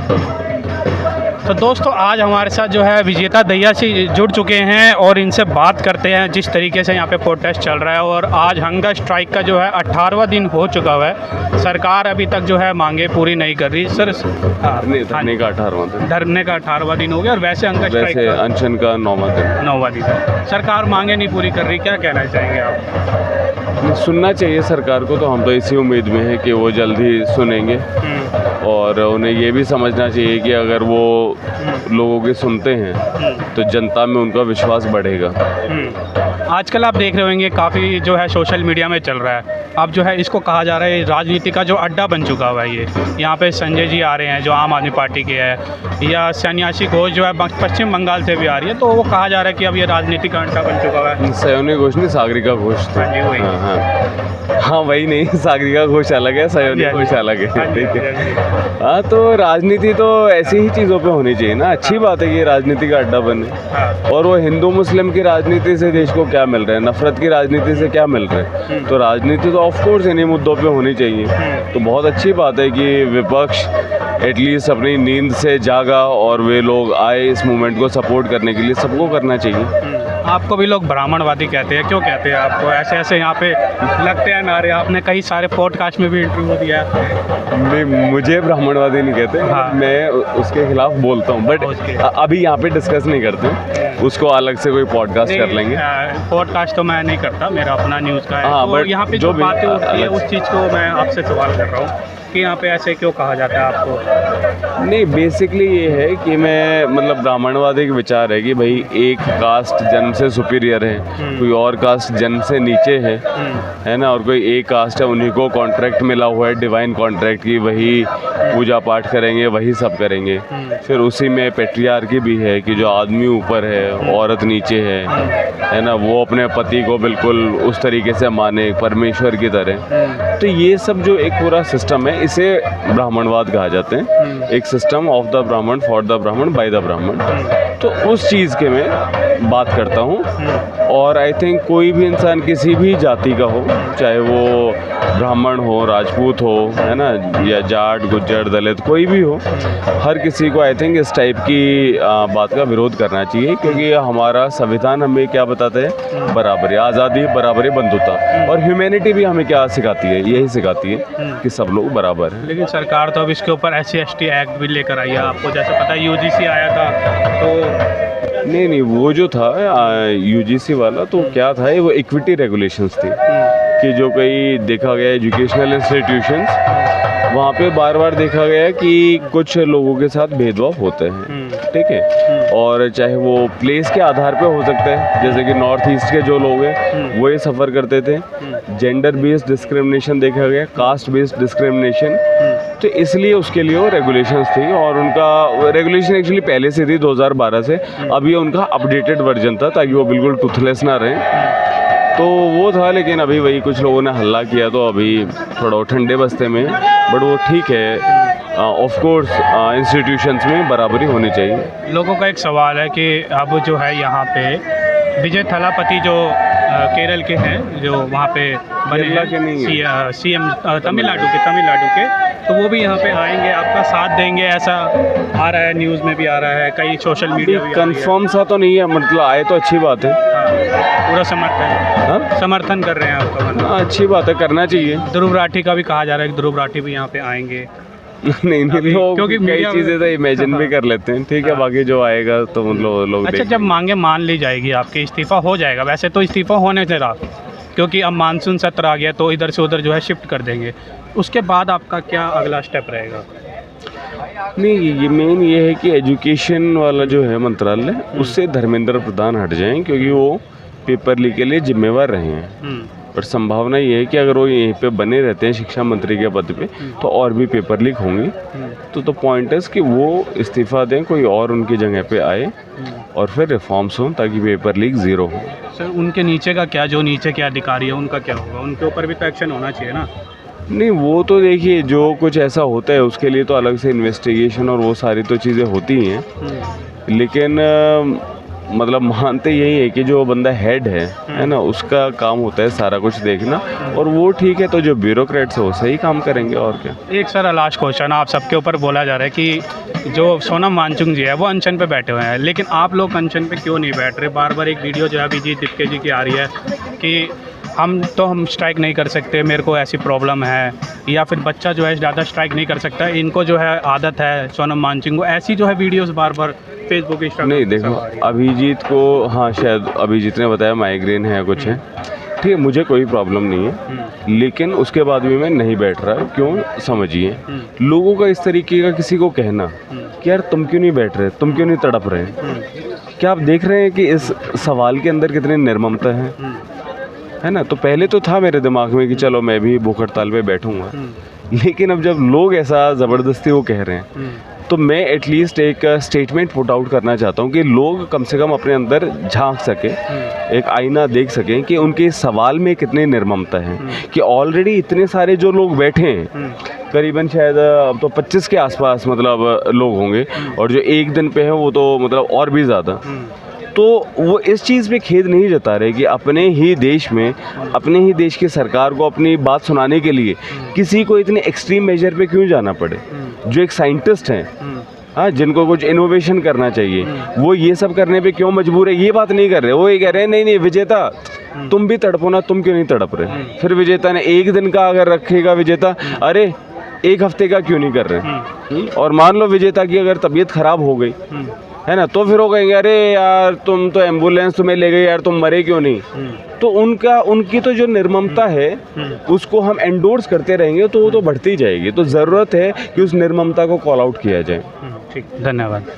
तो दोस्तों आज हमारे साथ जो है विजेता दहिया से जुड़ चुके हैं और इनसे बात करते हैं जिस तरीके से यहाँ पे प्रोटेस्ट चल रहा है। और आज हंगर स्ट्राइक का जो है 18वां दिन हो चुका हुआ है, सरकार अभी तक जो है मांगे पूरी नहीं कर रही। सर धरने का 18वां दिन, धरने का 18वां दिन हो गया और वैसे हंगर स्ट्राइक वैसे अनशन का 9वां दिन है। सरकार मांगे नहीं पूरी कर रही, क्या कहना चाहेंगे आप? सुनना चाहिए सरकार को, तो हम तो इसी उम्मीद में है कि वो जल्द ही सुनेंगे। और उन्हें ये भी समझना चाहिए कि अगर वो लोगों की सुनते हैं तो जनता में उनका विश्वास बढ़ेगा। आजकल आप देख रहे होंगे काफ़ी जो है सोशल मीडिया में चल रहा है, अब जो है इसको कहा जा रहा है राजनीति का जो अड्डा बन चुका हुआ है ये। यहाँ पे संजय जी आ रहे हैं जो आम आदमी पार्टी के हैं, या सन्यासी घोष जो है पश्चिम बंगाल से भी आ रही है, तो वो कहा जा रहा है कि अब ये राजनीति का अड्डा बन चुका हुआ है। सयोनी घोष नहीं, सागरिका घोष थे। हाँ वही नहीं, सागरिका घोष अलग है, सयोनी घोष अलग है। ठीक है। हाँ तो राजनीति तो ऐसी ही चीज़ों पे होनी चाहिए ना। अच्छी बात है कि राजनीति का अड्डा बने। और वो हिंदू मुस्लिम की राजनीति से देश को क्या मिल रहा है, नफरत की राजनीति से क्या मिल रहा है? तो राजनीति तो ऑफ कोर्स इन्हीं मुद्दों पे होनी चाहिए। तो बहुत अच्छी बात है कि विपक्ष एटलीस्ट अपनी नींद से जागा और वे लोग आए इस मूवमेंट को सपोर्ट करने के लिए। सबको करना चाहिए। आपको भी लोग ब्राह्मणवादी कहते हैं, क्यों कहते हैं आपको? ऐसे ऐसे यहाँ पे लगते हैं नारे, आपने कई सारे पॉडकास्ट में भी इंटरव्यू दिया है। नहीं, मुझे ब्राह्मणवादी नहीं कहते। हाँ। मैं उसके खिलाफ बोलता हूँ, बट अभी यहाँ पे डिस्कस नहीं करते। उसको अलग से कोई पॉडकास्ट कर लेंगे। पॉडकास्ट तो मैं नहीं करता, मेरा अपना न्यूज़ का है। हाँ, तो बट यहाँ पे जो बातें होती है उस चीज़ को मैं आपसे सवाल कर रहा हूँ कि यहाँ पे ऐसे क्यों कहा जाता है आपको? नहीं, बेसिकली ये है कि मैं मतलब ब्राह्मणवाद एक विचार है कि भाई एक कास्ट जन्म से सुपीरियर है, कोई और कास्ट जन्म से नीचे है ना। और कोई एक कास्ट है, उन्हीं को कॉन्ट्रैक्ट मिला हुआ है, डिवाइन कॉन्ट्रैक्ट की, वही पूजा पाठ करेंगे, वही सब करेंगे। फिर उसी में पेट्रियार्की भी है कि जो आदमी ऊपर है, औरत नीचे है ना। वो अपने पति को बिल्कुल उस तरीके से माने, परमेश्वर की तरह। तो ये सब जो एक पूरा सिस्टम है, इसे ब्राह्मणवाद कहा जाते हैं। एक सिस्टम ऑफ द ब्राह्मण, फॉर द ब्राह्मण, बाय द ब्राह्मण। तो उस चीज़ के मैं बात करता हूँ। और आई थिंक कोई भी इंसान किसी भी जाति का हो, चाहे वो ब्राह्मण हो, राजपूत हो, है ना, या जाट, गुज्जर, दलित, कोई भी हो, हर किसी को आई थिंक इस टाइप की बात का विरोध करना चाहिए। क्योंकि हमारा संविधान हमें क्या बताता है? बराबरी, आज़ादी, बराबरी, बंधुता। और ह्यूमैनिटी भी हमें क्या सिखाती है? यही सिखाती है कि सब लोग बराबर हैं। लेकिन सरकार तो अब इसके ऊपर SC/ST एक्ट भी लेकर आई है। आपको जैसे पता है UGC आया था, तो नहीं, वो जो था UGC वाला, तो क्या था वो इक्विटी रेगुलेशंस थी कि जो कई देखा गया एजुकेशनल इंस्टीट्यूशंस, वहाँ पे बार बार देखा गया कि कुछ लोगों के साथ भेदभाव होते हैं। ठीक है। और चाहे वो प्लेस के आधार पे हो सकता है, जैसे कि नॉर्थ ईस्ट के जो लोग हैं वो ये सफ़र करते थे। जेंडर बेस्ड डिस्क्रिमिनेशन देखा गया, कास्ट बेस्ड डिस्क्रिमिनेशन। तो इसलिए उसके लिए वो रेगुलेशंस थी। और उनका रेगुलेशन एक्चुअली पहले से थी 2012 से। अब ये उनका अपडेटेड वर्जन था ताकि वो बिल्कुल टूथलेस ना रहें। तो वो था, लेकिन अभी वही कुछ लोगों ने हल्ला किया, तो अभी थोड़ा ठंडे बस्ते में। बट वो ठीक है। ऑफ कोर्स इंस्टीट्यूशंस में बराबरी होनी चाहिए। लोगों का एक सवाल है कि अब जो है यहाँ पे विजय थलापति जो केरल के हैं, जो वहाँ पे बने CM तमिलनाडु के, तो वो भी यहाँ पे आएंगे, आपका साथ देंगे, ऐसा आ रहा है, न्यूज़ में भी आ रहा है, कई सोशल मीडिया भी कंफर्म सा तो नहीं है, मतलब आए तो अच्छी बात है। पूरा समर्थन कर रहे हैं आपका? अच्छी बात है, करना चाहिए। ध्रुव राठी का भी कहा जा रहा है कि ध्रुव राठी भी यहाँ पे आएंगे। नहीं, क्योंकि कई चीज़ें तो इमेजिन भी कर लेते हैं। ठीक है। बाकी जो आएगा तो मतलब लोग अच्छा, जब मांगे मान ली जाएगी, आपके इस्तीफ़ा हो जाएगा, वैसे तो इस्तीफ़ा होने से रहा, क्योंकि अब मानसून सत्र आ गया तो इधर से उधर जो है शिफ्ट कर देंगे, उसके बाद आपका क्या अगला स्टेप रहेगा? नहीं, ये मेन ये है कि एजुकेशन वाला जो है मंत्रालय, उससे धर्मेंद्र प्रधान हट जाएं, क्योंकि वो पेपर लीक के लिए जिम्मेवार रहे हैं। और संभावना ये है कि अगर वो यहीं पे बने रहते हैं शिक्षा मंत्री के पद पे, तो और भी पेपर लीक होंगे। तो पॉइंट है कि वो इस्तीफ़ा दें, कोई और उनकी जगह पे आए और फिर रिफॉर्म्स हों ताकि पेपर लीक ज़ीरो हो। सर, उनके नीचे का क्या, जो नीचे के अधिकारी है उनका क्या होगा? उनके ऊपर भी तो एक्शन होना चाहिए ना? नहीं, वो तो देखिए, जो कुछ ऐसा होता है उसके लिए तो अलग से इन्वेस्टिगेशन और वो सारी तो चीज़ें होती हैं। लेकिन मतलब मानते यही है कि जो बंदा हेड है ना, उसका काम होता है सारा कुछ देखना। और वो ठीक है, तो जो ब्यूरोक्रेट्स है वो सही काम करेंगे, और क्या। एक सर लास्ट क्वेश्चन, आप सबके ऊपर बोला जा रहा है कि जो सोनम वांगचुक जी है वो अनशन पे बैठे हुए हैं, लेकिन आप लोग अनशन पे क्यों नहीं बैठ रहे? बार बार एक वीडियो जो है अभिजीत दीपके जी की आ रही है कि हम स्ट्राइक नहीं कर सकते, मेरे को ऐसी प्रॉब्लम है, या फिर बच्चा जो है ज़्यादा स्ट्राइक नहीं कर सकता, इनको जो है आदत है सोनम वांगचुक को, ऐसी जो है वीडियोस बार बार फेसबुक इंस्टाग्राम। नहीं देखो, अभिजीत को हाँ शायद अभिजीत ने बताया माइग्रेन है कुछ है, ठीक है, मुझे कोई प्रॉब्लम नहीं है, लेकिन उसके बाद भी मैं नहीं बैठ रहा। क्यों? समझिए, लोगों का इस तरीके का किसी को कहना कि यार तुम क्यों नहीं बैठ रहे, तुम क्यों नहीं तड़प रहे, क्या आप देख रहे हैं कि इस सवाल के अंदर कितनी निर्ममता है ना? तो पहले तो था मेरे दिमाग में कि चलो मैं भी भूख हड़ताल पे बैठूंगा, लेकिन अब जब लोग ऐसा ज़बरदस्ती वो कह रहे हैं तो मैं एटलीस्ट एक स्टेटमेंट पुट आउट करना चाहता हूँ कि लोग कम से कम अपने अंदर झांक सकें, एक आईना देख सकें कि उनके इस सवाल में कितनी निर्ममता है, कि ऑलरेडी इतने सारे जो लोग बैठे हैं, करीबन शायद अब तो 25 के आसपास मतलब लोग होंगे, और जो एक दिन पे हैं वो तो मतलब और भी ज़्यादा, तो वो इस चीज़ पे खेद नहीं जता रहे कि अपने ही देश में, अपने ही देश की सरकार को अपनी बात सुनाने के लिए किसी को इतने एक्सट्रीम मेजर पे क्यों जाना पड़े। जो एक साइंटिस्ट हैं, हाँ, जिनको कुछ इनोवेशन करना चाहिए, वो ये सब करने पे क्यों मजबूर है? ये बात नहीं कर रहे, वो ये कह रहे हैं नहीं नहीं विजेता तुम भी तड़पो ना, तुम क्यों नहीं तड़प रहे? फिर विजेता ने एक दिन का अगर रखेगा विजेता, अरे एक हफ्ते का क्यों नहीं कर रहे? और मान लो विजेता की अगर तबीयत खराब हो गई है ना, तो फिर वो कहेंगे अरे यार तुम तो एम्बुलेंस तुम्हें ले गई यार, तुम मरे क्यों नहीं? तो उनकी तो जो निर्ममता है उसको हम एंडोर्स करते रहेंगे तो वो तो बढ़ती जाएगी। तो ज़रूरत है कि उस निर्ममता को कॉल आउट किया जाए। ठीक, धन्यवाद।